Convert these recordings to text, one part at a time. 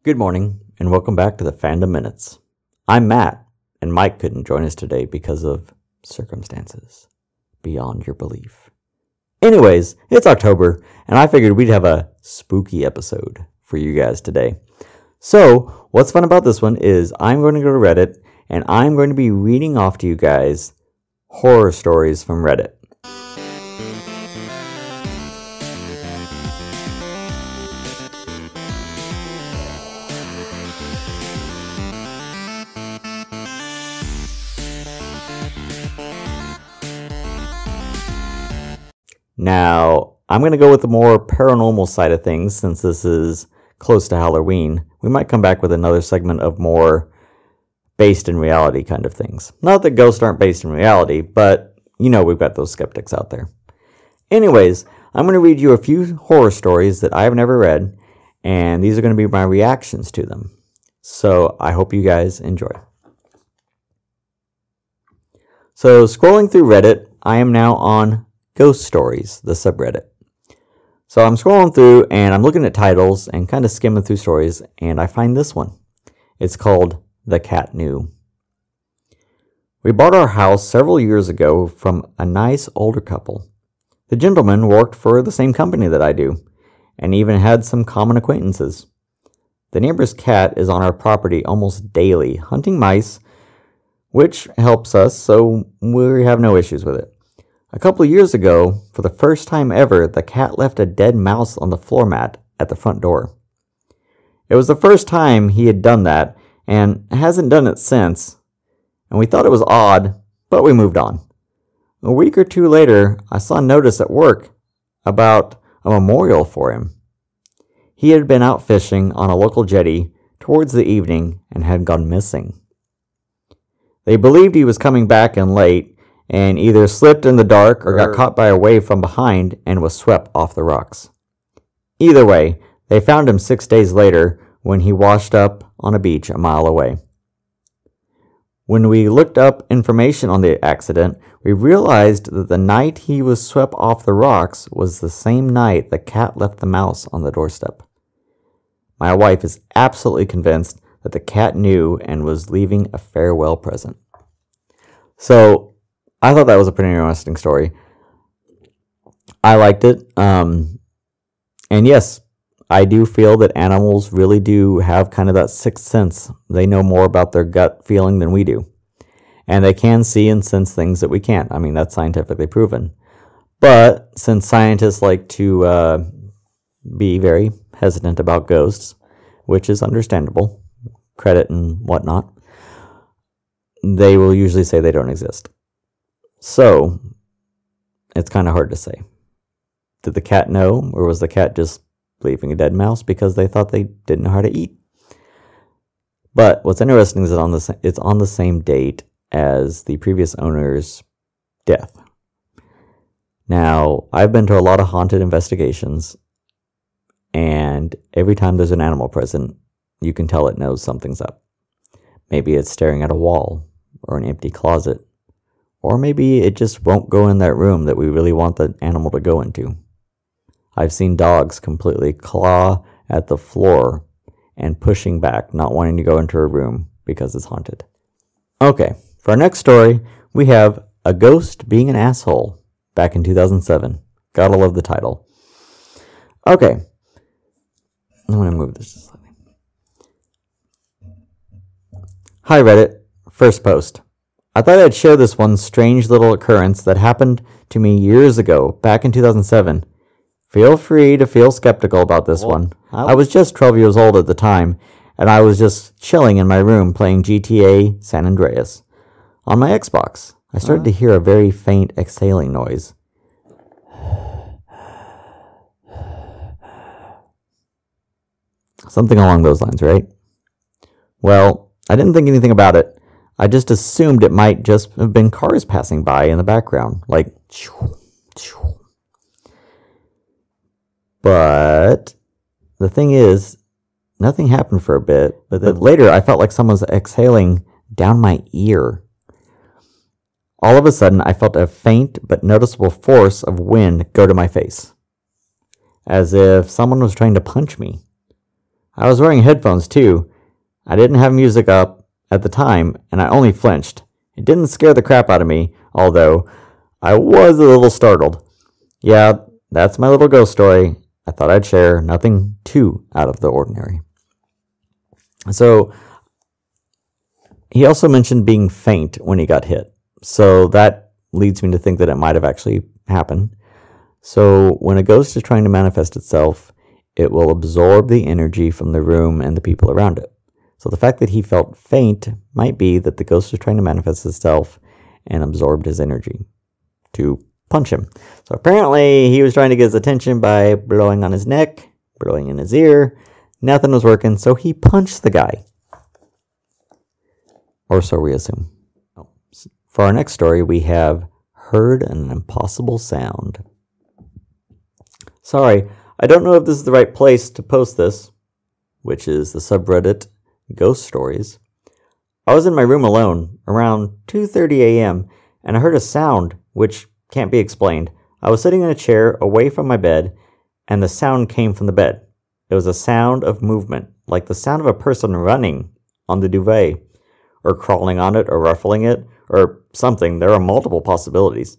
Good morning, and welcome back to the Fandom Minutes. I'm Matt, and Mike couldn't join us today because of circumstances beyond your belief. Anyways, it's October, and I figured we'd have a spooky episode for you guys today. So, what's fun about this one is I'm going to go to Reddit, and I'm going to be reading off to you guys horror stories from Reddit. Now, I'm going to go with the more paranormal side of things since this is close to Halloween. We might come back with another segment of more based in reality kind of things. Not that ghosts aren't based in reality, but you know we've got those skeptics out there. Anyways, I'm going to read you a few horror stories that I have never read, and these are going to be my reactions to them. So I hope you guys enjoy. So scrolling through Reddit, I am now on Ghost Stories, the subreddit. So I'm scrolling through and I'm looking at titles and kind of skimming through stories, and I find this one. It's called The Cat Knew. We bought our house several years ago from a nice older couple. The gentleman worked for the same company that I do, and even had some common acquaintances. The neighbor's cat is on our property almost daily, hunting mice, which helps us, so we have no issues with it. A couple of years ago, for the first time ever, the cat left a dead mouse on the floor mat at the front door. It was the first time he had done that, and hasn't done it since, and we thought it was odd, but we moved on. A week or two later, I saw a notice at work about a memorial for him. He had been out fishing on a local jetty towards the evening and had gone missing. They believed he was coming back in late, and either slipped in the dark or got caught by a wave from behind and was swept off the rocks. Either way, they found him 6 days later when he washed up on a beach a mile away. When we looked up information on the accident, we realized that the night he was swept off the rocks was the same night the cat left the mouse on the doorstep. My wife is absolutely convinced that the cat knew and was leaving a farewell present. So, I thought that was a pretty interesting story. I liked it. And yes, I do feel that animals really do have kind of that sixth sense. They know more about their gut feeling than we do. And they can see and sense things that we can't. I mean, that's scientifically proven. But since scientists like to be very hesitant about ghosts, which is understandable, credit and whatnot, they will usually say they don't exist. So, it's kind of hard to say. Did the cat know, or was the cat just leaving a dead mouse because they thought they didn't know how to eat? But what's interesting is that it's on the same date as the previous owner's death. Now, I've been to a lot of haunted investigations, and every time there's an animal present, you can tell it knows something's up. Maybe it's staring at a wall or an empty closet. Or maybe it just won't go in that room that we really want the animal to go into. I've seen dogs completely claw at the floor and pushing back, not wanting to go into a room because it's haunted. Okay, for our next story, we have A Ghost Being an Asshole, back in 2007. Gotta love the title. Okay, I'm going to move this slightly. Hi Reddit, first post. I thought I'd share this one strange little occurrence that happened to me years ago, back in 2007. Feel free to feel skeptical about this one. I was just 12 years old at the time, and I was just chilling in my room playing GTA San Andreas. On my Xbox, I started to hear a very faint exhaling noise. Something along those lines, right? Well, I didn't think anything about it. I just assumed it might just have been cars passing by in the background, like shoo, shoo. But the thing is, nothing happened for a bit, but then later I felt like someone was exhaling down my ear. All of a sudden, I felt a faint but noticeable force of wind go to my face, as if someone was trying to punch me. I was wearing headphones too. I didn't have music up at the time, and I only flinched. It didn't scare the crap out of me, although I was a little startled. Yeah, that's my little ghost story. I thought I'd share. Nothing too out of the ordinary. So, he also mentioned being faint when he got hit. So that leads me to think that it might have actually happened. So when a ghost is trying to manifest itself, it will absorb the energy from the room and the people around it. So the fact that he felt faint might be that the ghost was trying to manifest itself and absorbed his energy to punch him. So apparently he was trying to get his attention by blowing on his neck, blowing in his ear. Nothing was working, so he punched the guy. Or so we assume. For our next story, we have heard an impossible sound. Sorry, I don't know if this is the right place to post this, which is the subreddit Ghost Stories. I was in my room alone around 2:30 a.m. and I heard a sound which can't be explained. I was sitting in a chair away from my bed and the sound came from the bed. It was a sound of movement, like the sound of a person running on the duvet, or crawling on it, or ruffling it, or something. There are multiple possibilities.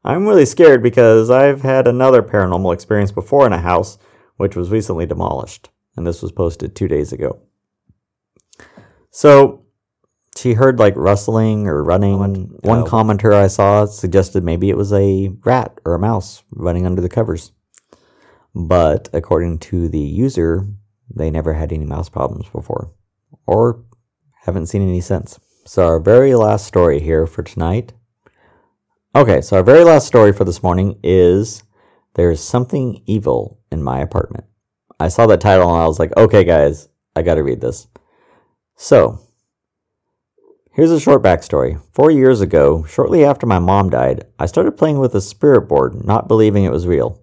I'm really scared because I've had another paranormal experience before in a house, which was recently demolished, and this was posted 2 days ago. So, she heard like rustling or running. One commenter I saw suggested maybe it was a rat or a mouse running under the covers. But according to the user, they never had any mouse problems before, or haven't seen any since. So our very last story here for tonight. Okay, so our very last story for this morning is There's Something Evil in My Apartment. I saw that title and I was like, okay guys, I gotta read this. So, here's a short backstory. 4 years ago, shortly after my mom died, I started playing with a spirit board, not believing it was real.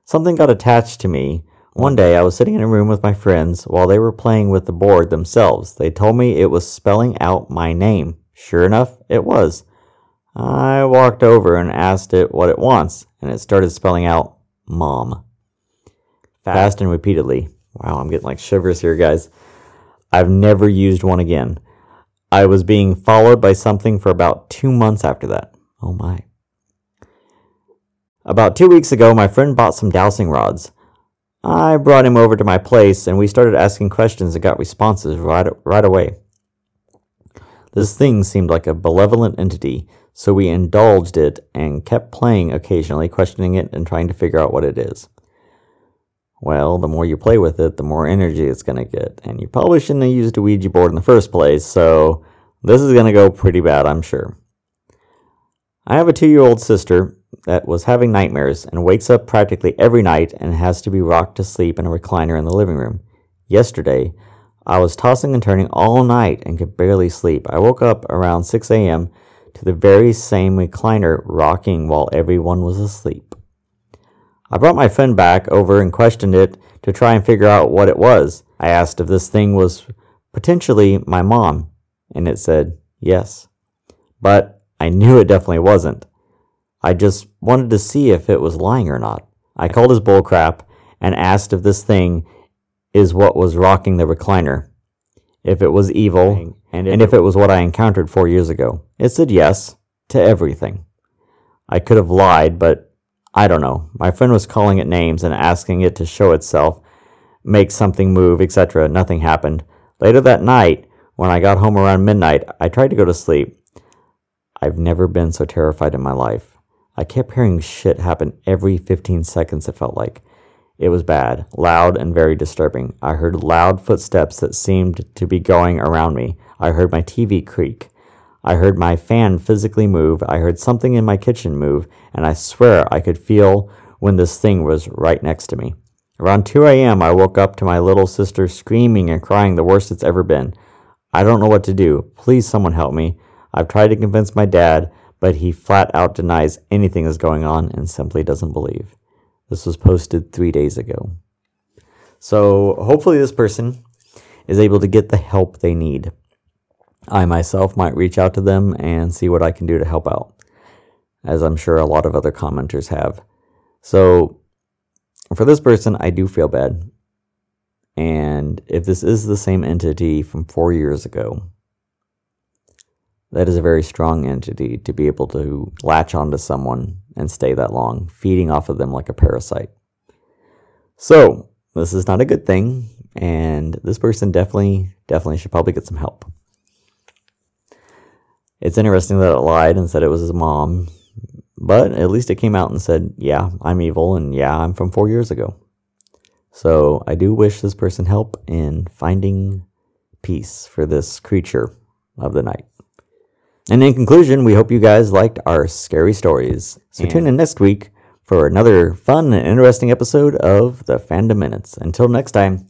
Something got attached to me. One day, I was sitting in a room with my friends while they were playing with the board themselves. They told me it was spelling out my name. Sure enough, it was. I walked over and asked it what it wants, and it started spelling out Mom. Fast and repeatedly. Wow, I'm getting like shivers here, guys. I've never used one again. I was being followed by something for about 2 months after that. Oh my. About 2 weeks ago, my friend bought some dowsing rods. I brought him over to my place and we started asking questions and got responses right away. This thing seemed like a malevolent entity, so we indulged it and kept playing occasionally, questioning it and trying to figure out what it is. Well, the more you play with it, the more energy it's going to get. And you probably shouldn't have used a Ouija board in the first place, so this is going to go pretty bad, I'm sure. I have a 2-year-old sister that was having nightmares and wakes up practically every night and has to be rocked to sleep in a recliner in the living room. Yesterday, I was tossing and turning all night and could barely sleep. I woke up around 6 a.m. to the very same recliner rocking while everyone was asleep. I brought my friend back over and questioned it to try and figure out what it was. I asked if this thing was potentially my mom, and it said yes. But I knew it definitely wasn't. I just wanted to see if it was lying or not. I called his bullcrap and asked if this thing is what was rocking the recliner, if it was evil, and if it was what I encountered 4 years ago. It said yes to everything. I could have lied, but I don't know. My friend was calling it names and asking it to show itself, make something move, etc. Nothing happened. Later that night, when I got home around midnight, I tried to go to sleep. I've never been so terrified in my life. I kept hearing shit happen every 15 seconds, it felt like. It was bad, loud, and very disturbing. I heard loud footsteps that seemed to be going around me. I heard my TV creak. I heard my fan physically move. I heard something in my kitchen move, and I swear I could feel when this thing was right next to me. Around 2 a.m., I woke up to my little sister screaming and crying the worst it's ever been. I don't know what to do. Please, someone help me. I've tried to convince my dad, but he flat out denies anything is going on and simply doesn't believe. This was posted 3 days ago. So hopefully this person is able to get the help they need. I myself might reach out to them and see what I can do to help out, as I'm sure a lot of other commenters have. So for this person, I do feel bad. And if this is the same entity from 4 years ago, that is a very strong entity to be able to latch onto someone and stay that long, feeding off of them like a parasite. So this is not a good thing, and this person definitely should probably get some help. It's interesting that it lied and said it was his mom, but at least it came out and said, yeah, I'm evil, and yeah, I'm from 4 years ago. So I do wish this person help in finding peace for this creature of the night. And in conclusion, we hope you guys liked our scary stories. So tune in next week for another fun and interesting episode of the Fandom Minutes. Until next time.